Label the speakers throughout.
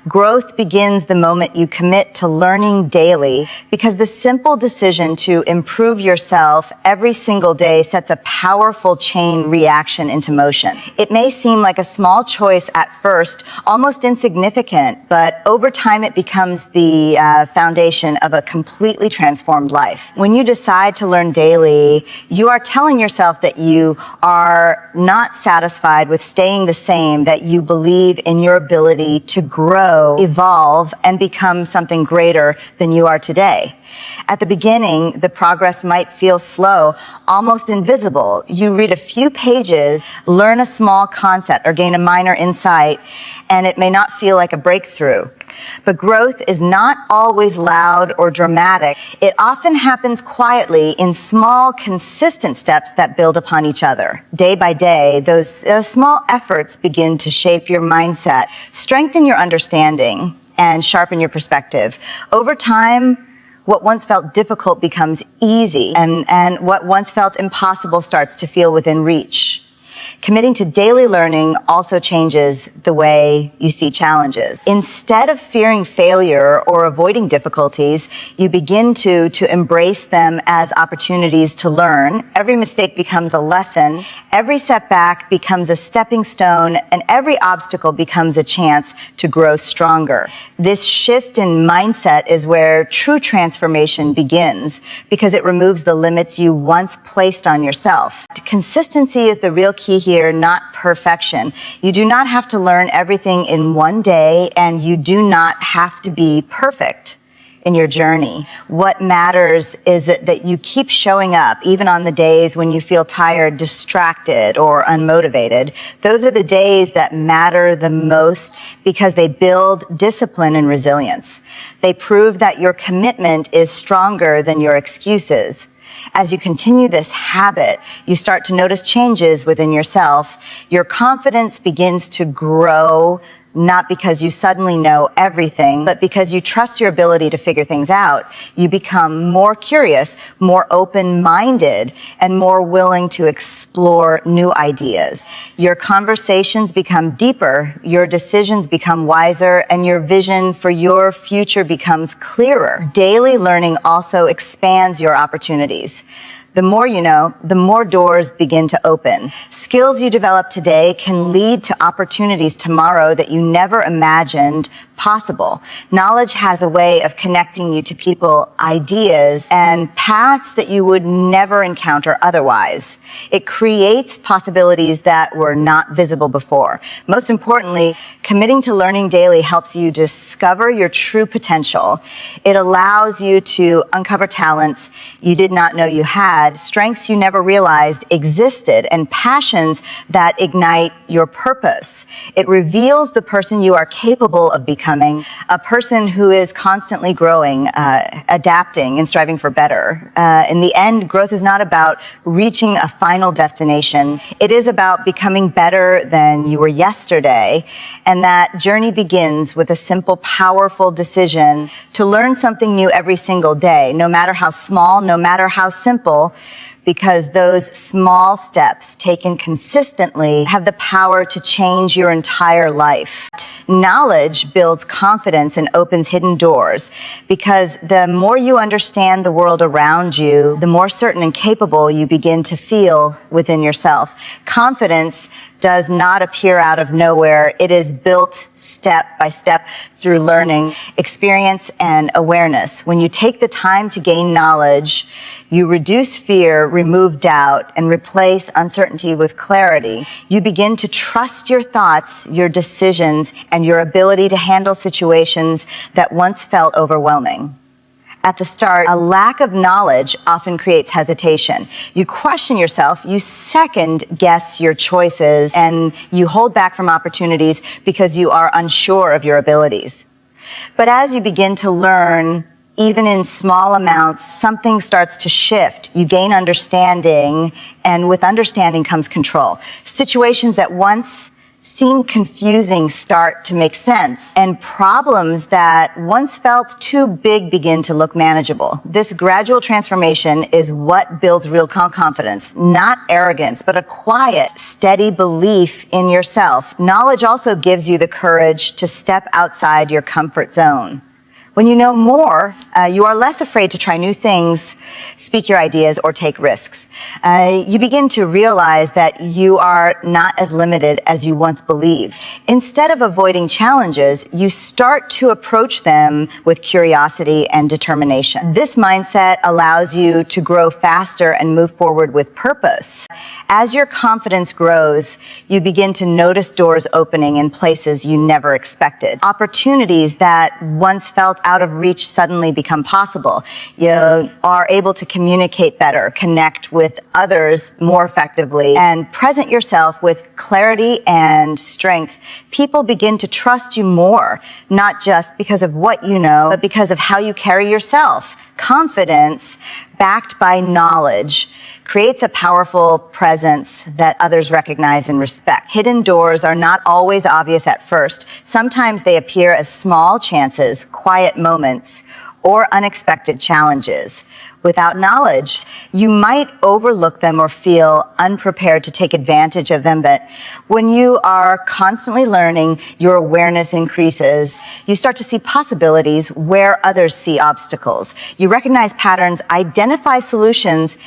Speaker 1: Growth begins the moment you commit to learning daily, because the simple decision to improve yourself every single day sets a powerful chain reaction into motion. It may seem like a small choice at first, almost insignificant, but over time it becomes the foundation of a completely transformed life. When you decide to learn daily, you are telling yourself that you are not satisfied with staying the same, that you believe in your ability to grow, evolve, and become something greater than you are today. At the beginning, the progress might feel slow, almost invisible. You read a few pages, learn a small concept, or gain a minor insight, and it may not feel like a breakthrough. But growth is not always loud or dramatic. It often happens quietly in small, consistent steps that build upon each other. Day by day, those small efforts begin to shape your mindset, strengthen your understanding, and sharpen your perspective. Over time, what once felt difficult becomes easy, and what once felt impossible starts to feel within reach. Committing to daily learning also changes the way you see challenges. Instead of fearing failure or avoiding difficulties, you begin to embrace them as opportunities to learn. Every mistake becomes a lesson, every setback becomes a stepping stone, and every obstacle becomes a chance to grow stronger. This shift in mindset is where true transformation begins, because it removes the limits you once placed on yourself. Consistency is the real key here, not perfection. You do not have to learn everything in one day, and you do not have to be perfect in your journey. What matters is that you keep showing up, even on the days when you feel tired, distracted, or unmotivated. Those are the days that matter the most, because they build discipline and resilience. They prove that your commitment is stronger than your excuses. As you continue this habit, you start to notice changes within yourself. Your confidence begins to grow, not because you suddenly know everything, but because you trust your ability to figure things out. You become more curious, more open-minded, and more willing to explore new ideas. Your conversations become deeper, your decisions become wiser, and your vision for your future becomes clearer. Daily learning also expands your opportunities. The more you know, the more doors begin to open. Skills you develop today can lead to opportunities tomorrow that you never imagined possible. Knowledge has a way of connecting you to people, ideas, and paths that you would never encounter otherwise. It creates possibilities that were not visible before. Most importantly, committing to learning daily helps you discover your true potential. It allows you to uncover talents you did not know you had, strengths you never realized existed, and passions that ignite your purpose. It reveals the person you are capable of becoming, a person who is constantly growing, adapting, and striving for better. In the end, growth is not about reaching a final destination. It is about becoming better than you were yesterday. And that journey begins with a simple, powerful decision to learn something new every single day, no matter how small, no matter how simple, because those small steps taken consistently have the power to change your entire life. Knowledge builds confidence and opens hidden doors, because the more you understand the world around you, the more certain and capable you begin to feel within yourself. Confidence does not appear out of nowhere. It is built step by step through learning, experience, and awareness. When you take the time to gain knowledge, you reduce fear, remove doubt, and replace uncertainty with clarity. You begin to trust your thoughts, your decisions, and your ability to handle situations that once felt overwhelming. At the start, a lack of knowledge often creates hesitation. You question yourself, you second guess your choices, and you hold back from opportunities because you are unsure of your abilities. But as you begin to learn, even in small amounts, something starts to shift. You gain understanding, and with understanding comes control. Situations that once seem confusing start to make sense, and problems that once felt too big begin to look manageable. This gradual transformation is what builds real confidence, not arrogance, but a quiet, steady belief in yourself. Knowledge also gives you the courage to step outside your comfort zone. When you know more, you are less afraid to try new things, speak your ideas, or take risks. You begin to realize that you are not as limited as you once believed. Instead of avoiding challenges, you start to approach them with curiosity and determination. This mindset allows you to grow faster and move forward with purpose. As your confidence grows, you begin to notice doors opening in places you never expected. Opportunities that once felt out of reach suddenly become possible. You are able to communicate better, connect with others more effectively, and present yourself with clarity and strength. People begin to trust you more, not just because of what you know, but because of how you carry yourself. Confidence, backed by knowledge, creates a powerful presence that others recognize and respect. Hidden doors are not always obvious at first. Sometimes they appear as small chances, quiet moments, or unexpected challenges. Without knowledge, you might overlook them or feel unprepared to take advantage of them, but when you are constantly learning, your awareness increases. You start to see possibilities where others see obstacles. You recognize patterns, identify solutions,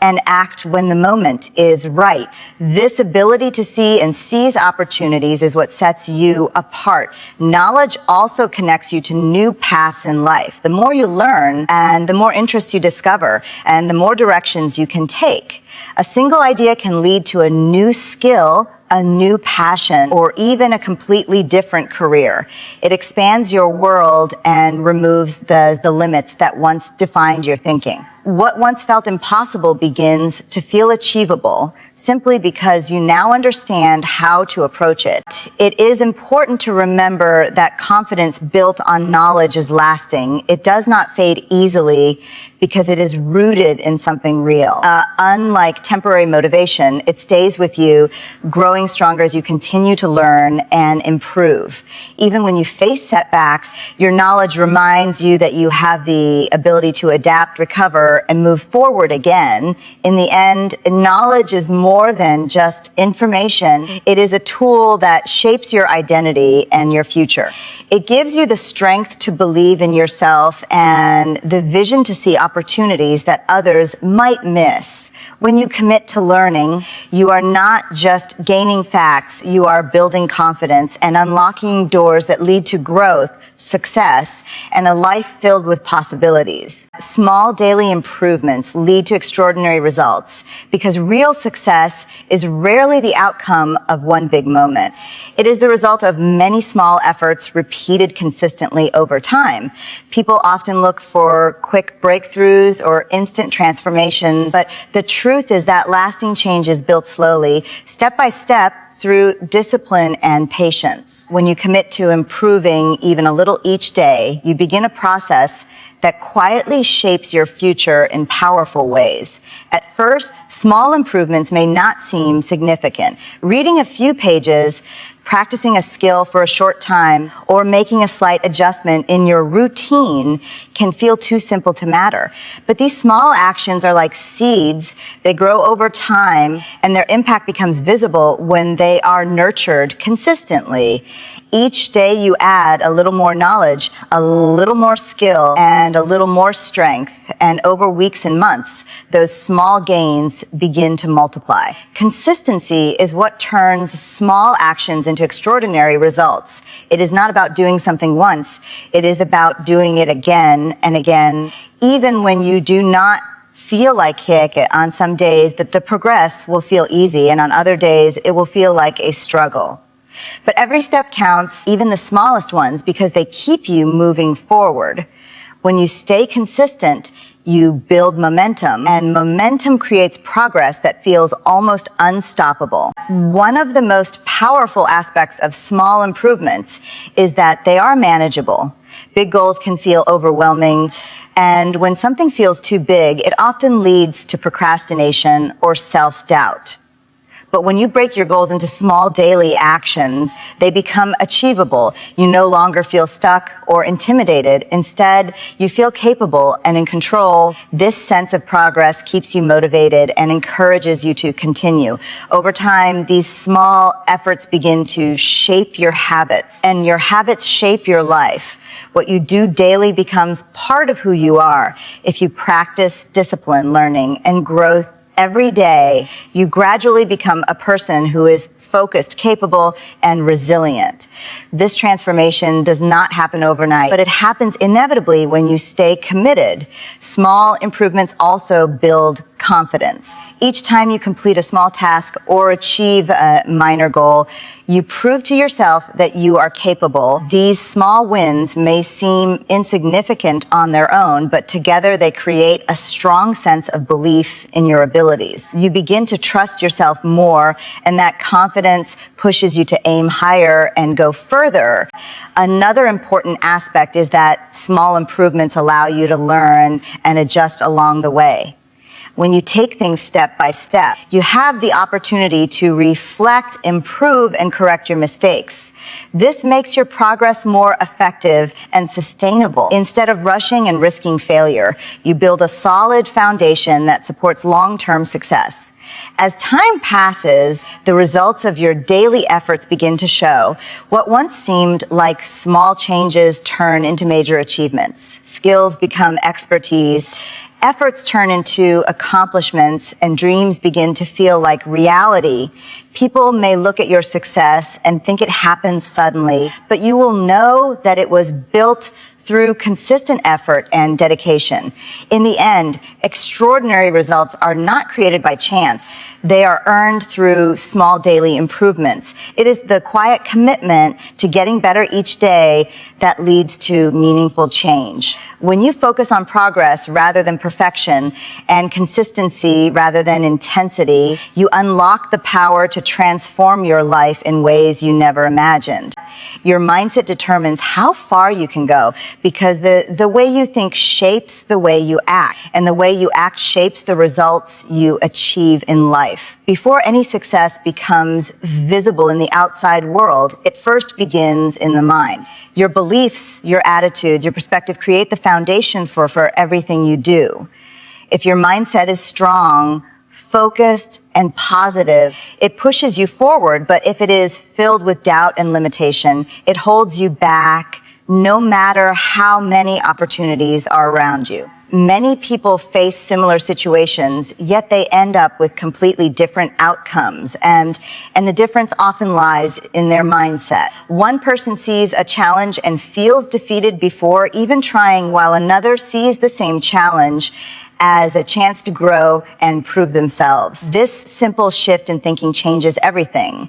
Speaker 1: and act when the moment is right. This ability to see and seize opportunities is what sets you apart. Knowledge also connects you to new paths in life. The more you learn and the more interests you discover and the more directions you can take. A single idea can lead to a new skill, a new passion, or even a completely different career. It expands your world and removes the limits that once defined your thinking. What once felt impossible begins to feel achievable simply because you now understand how to approach it. It is important to remember that confidence built on knowledge is lasting. It does not fade easily because it is rooted in something real. Unlike temporary motivation, it stays with you, growing stronger as you continue to learn and improve. Even when you face setbacks, your knowledge reminds you that you have the ability to adapt, recover, and move forward again. In the end, knowledge is more than just information. It is a tool that shapes your identity and your future. It gives you the strength to believe in yourself and the vision to see opportunities that others might miss. When you commit to learning, you are not just gaining facts, you are building confidence and unlocking doors that lead to growth, success, and a life filled with possibilities. Small daily improvements lead to extraordinary results because real success is rarely the outcome of one big moment. It is the result of many small efforts repeated consistently over time. People often look for quick breakthroughs or instant transformations, but the truth is that lasting change is built slowly, step by step, through discipline and patience. When you commit to improving even a little each day, you begin a process that quietly shapes your future in powerful ways. At first, small improvements may not seem significant. Reading a few pages, practicing a skill for a short time, or making a slight adjustment in your routine can feel too simple to matter. But these small actions are like seeds. They grow over time, and their impact becomes visible when they are nurtured consistently. Each day you add a little more knowledge, a little more skill, and a little more strength. And over weeks and months, those small gains begin to multiply. Consistency is what turns small actions into extraordinary results. It is not about doing something once. It is about doing it again and again, even when you do not feel like it. On some days that the progress will feel easy, and on other days it will feel like a struggle. But every step counts, even the smallest ones, because they keep you moving forward. When you stay consistent, you build momentum, and momentum creates progress that feels almost unstoppable. One of the most powerful aspects of small improvements is that they are manageable. Big goals can feel overwhelming, and when something feels too big, it often leads to procrastination or self-doubt. But when you break your goals into small daily actions, they become achievable. You no longer feel stuck or intimidated. Instead, you feel capable and in control. This sense of progress keeps you motivated and encourages you to continue. Over time, these small efforts begin to shape your habits, and your habits shape your life. What you do daily becomes part of who you are. If you practice discipline, learning, and growth every day, you gradually become a person who is focused, capable, and resilient. This transformation does not happen overnight, but it happens inevitably when you stay committed. Small improvements also build confidence. Each time you complete a small task or achieve a minor goal, you prove to yourself that you are capable. These small wins may seem insignificant on their own, but together they create a strong sense of belief in your abilities. You begin to trust yourself more, and that confidence pushes you to aim higher and go further. Another important aspect is that small improvements allow you to learn and adjust along the way. When you take things step by step, you have the opportunity to reflect, improve, and correct your mistakes. This makes your progress more effective and sustainable. Instead of rushing and risking failure, you build a solid foundation that supports long-term success. As time passes, the results of your daily efforts begin to show. What once seemed like small changes turn into major achievements. Skills become expertise. Efforts turn into accomplishments, and dreams begin to feel like reality. People may look at your success and think it happened suddenly, but you will know that it was built through consistent effort and dedication. In the end, extraordinary results are not created by chance. They are earned through small daily improvements. It is the quiet commitment to getting better each day that leads to meaningful change. When you focus on progress rather than perfection and consistency rather than intensity, you unlock the power to transform your life in ways you never imagined. Your mindset determines how far you can go, because the way you think shapes the way you act, and the way you act shapes the results you achieve in life. Before any success becomes visible in the outside world, it first begins in the mind. Your beliefs, your attitudes, your perspective create the foundation for everything you do. If your mindset is strong, focused, and positive, it pushes you forward. But if it is filled with doubt and limitation, it holds you back, no matter how many opportunities are around you. Many people face similar situations, yet they end up with completely different outcomes, and the difference often lies in their mindset. One person sees a challenge and feels defeated before even trying, while another sees the same challenge as a chance to grow and prove themselves. This simple shift in thinking changes everything.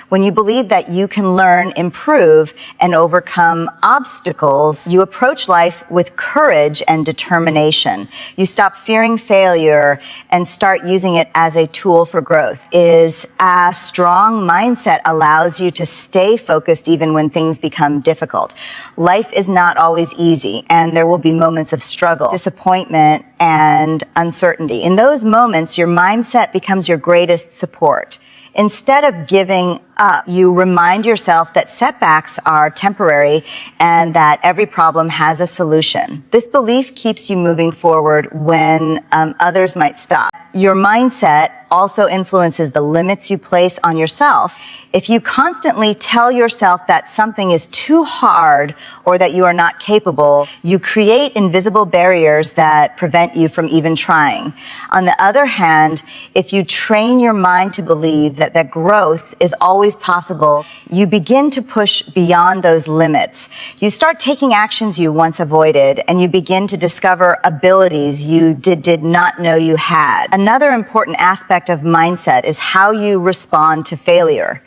Speaker 1: When you believe that you can learn, improve, and overcome obstacles, you approach life with courage and determination. You stop fearing failure and start using it as a tool for growth. A strong mindset allows you to stay focused even when things become difficult. Life is not always easy, and there will be moments of struggle, disappointment, and uncertainty. In those moments, your mindset becomes your greatest support. Instead of giving up, you remind yourself that setbacks are temporary and that every problem has a solution. This belief keeps you moving forward when others might stop. Your mindset also influences the limits you place on yourself. If you constantly tell yourself that something is too hard or that you are not capable, you create invisible barriers that prevent you from even trying. On the other hand, if you train your mind to believe that growth is always possible, you begin to push beyond those limits. You start taking actions you once avoided, and you begin to discover abilities you did not know you had. Another important aspect of mindset is how you respond to failure.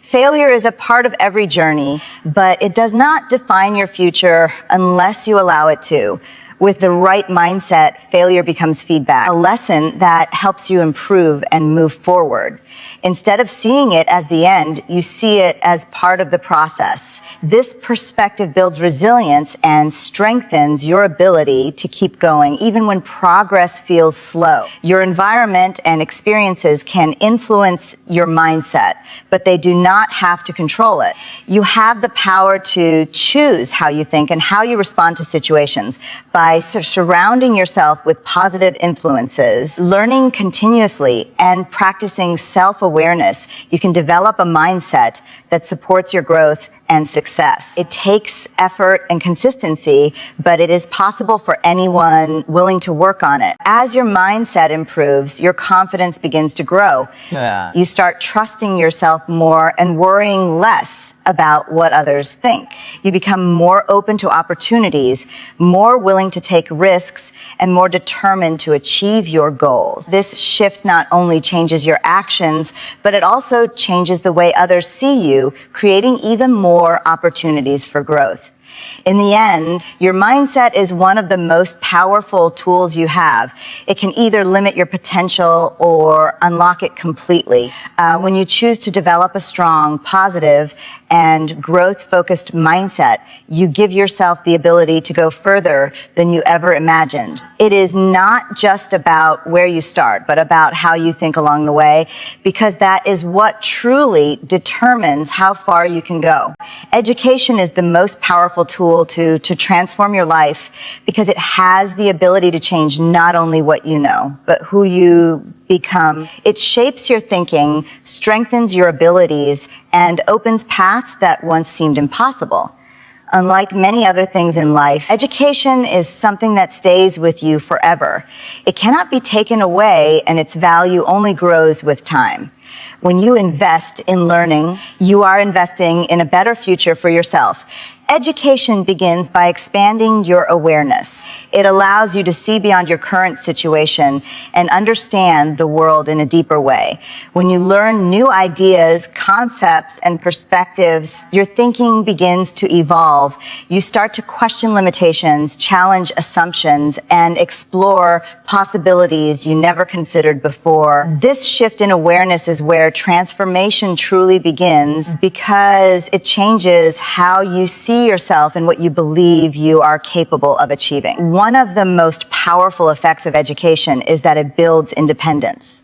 Speaker 1: Failure is a part of every journey, but it does not define your future unless you allow it to. With the right mindset, failure becomes feedback, a lesson that helps you improve and move forward. Instead of seeing it as the end, you see it as part of the process. This perspective builds resilience and strengthens your ability to keep going, even when progress feels slow. Your environment and experiences can influence your mindset, but they do not have to control it. You have the power to choose how you think and how you respond to situations. By surrounding yourself with positive influences, learning continuously, and practicing self-awareness, you can develop a mindset that supports your growth and success. It takes effort and consistency, but it is possible for anyone willing to work on it. As your mindset improves, your confidence begins to grow. You start trusting yourself more and worrying less about what others think. You become more open to opportunities, more willing to take risks, and more determined to achieve your goals. This shift not only changes your actions, but it also changes the way others see you, creating even more opportunities for growth. In the end, your mindset is one of the most powerful tools you have. It can either limit your potential or unlock it completely. When you choose to develop a strong, positive, and growth-focused mindset, you give yourself the ability to go further than you ever imagined. It is not just about where you start, but about how you think along the way, because that is what truly determines how far you can go. Education is the most powerful tool to transform your life because it has the ability to change not only what you know, but who you become. It shapes your thinking, strengthens your abilities, and opens paths that once seemed impossible. Unlike many other things in life, education is something that stays with you forever. It cannot be taken away, and its value only grows with time. When you invest in learning, you are investing in a better future for yourself. Education begins by expanding your awareness. It allows you to see beyond your current situation and understand the world in a deeper way. When you learn new ideas, concepts, and perspectives, your thinking begins to evolve. You start to question limitations, challenge assumptions, and explore possibilities you never considered before. This shift in awareness is where transformation truly begins because it changes how you see yourself and what you believe you are capable of achieving. One of the most powerful effects of education is that it builds independence.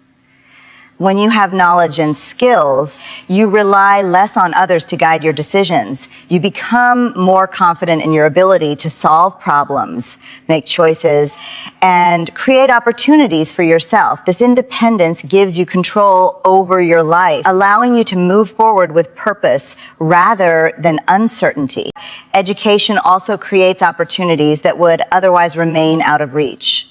Speaker 1: When you have knowledge and skills, you rely less on others to guide your decisions. You become more confident in your ability to solve problems, make choices, and create opportunities for yourself. This independence gives you control over your life, allowing you to move forward with purpose rather than uncertainty. Education also creates opportunities that would otherwise remain out of reach.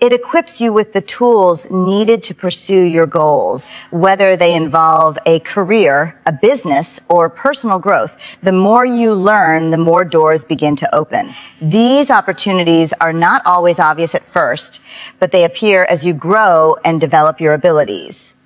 Speaker 1: It equips you with the tools needed to pursue your goals, whether they involve a career, a business, or personal growth. The more you learn, the more doors begin to open. These opportunities are not always obvious at first, but they appear as you grow and develop your abilities.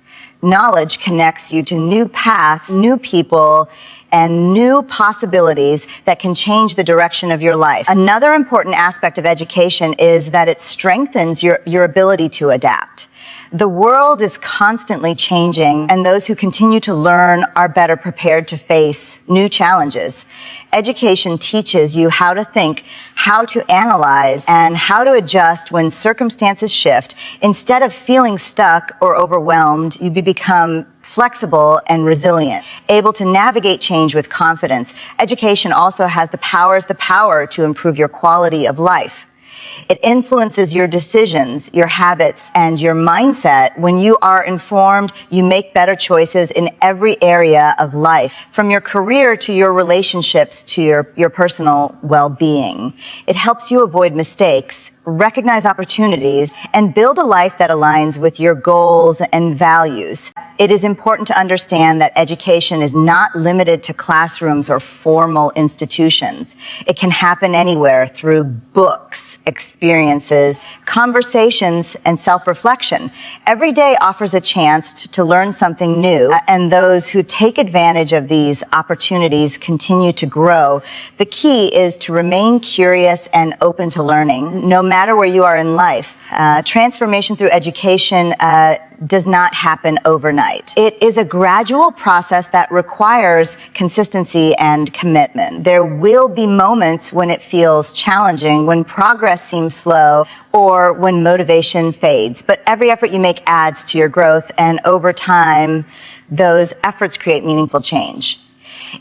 Speaker 1: Knowledge connects you to new paths, new people, and new possibilities that can change the direction of your life. Another important aspect of education is that it strengthens your ability to adapt. The world is constantly changing, and those who continue to learn are better prepared to face new challenges. Education teaches you how to think, how to analyze, and how to adjust when circumstances shift. Instead of feeling stuck or overwhelmed, you become flexible and resilient, able to navigate change with confidence. Education also has the power to improve your quality of life. It influences your decisions, your habits, and your mindset. When you are informed, you make better choices in every area of life, from your career to your relationships to your personal well-being. It helps you avoid mistakes, recognize opportunities, and build a life that aligns with your goals and values. It is important to understand that education is not limited to classrooms or formal institutions. It can happen anywhere through books, experiences, conversations, and self-reflection. Every day offers a chance to learn something new, and those who take advantage of these opportunities continue to grow. The key is to remain curious and open to learning, no matter where you are in life. Transformation through education does not happen overnight. It is a gradual process that requires consistency and commitment. There will be moments when it feels challenging, when progress seems slow, or when motivation fades. But every effort you make adds to your growth, and over time, those efforts create meaningful change.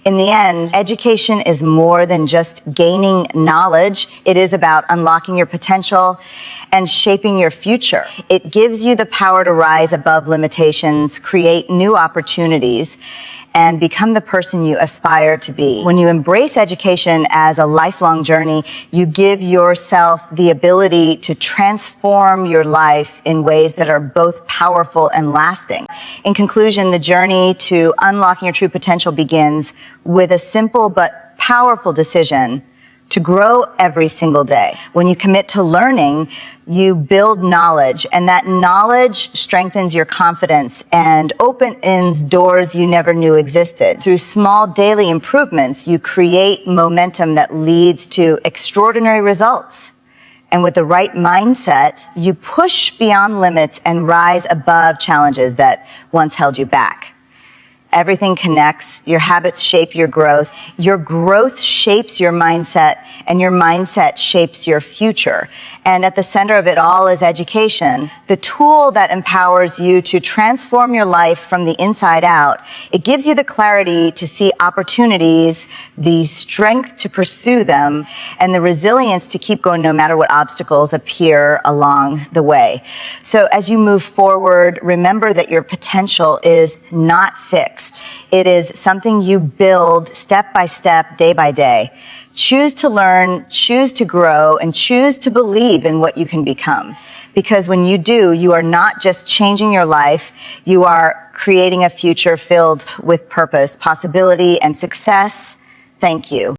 Speaker 1: In the end, education is more than just gaining knowledge. It is about unlocking your potential and shaping your future. It gives you the power to rise above limitations, create new opportunities, and become the person you aspire to be. When you embrace education as a lifelong journey, you give yourself the ability to transform your life in ways that are both powerful and lasting. In conclusion, the journey to unlocking your true potential begins with a simple but powerful decision to grow every single day. When you commit to learning, you build knowledge, and that knowledge strengthens your confidence and opens doors you never knew existed. Through small daily improvements, you create momentum that leads to extraordinary results. And with the right mindset, you push beyond limits and rise above challenges that once held you back. Everything connects. Your habits shape your growth shapes your mindset, and your mindset shapes your future. And at the center of it all is education, the tool that empowers you to transform your life from the inside out. It gives you the clarity to see opportunities, the strength to pursue them, and the resilience to keep going no matter what obstacles appear along the way. So as you move forward, remember that your potential is not fixed. It is something you build step by step, day by day. Choose to learn, choose to grow, and choose to believe in what you can become. Because when you do, you are not just changing your life, you are creating a future filled with purpose, possibility, and success. Thank you.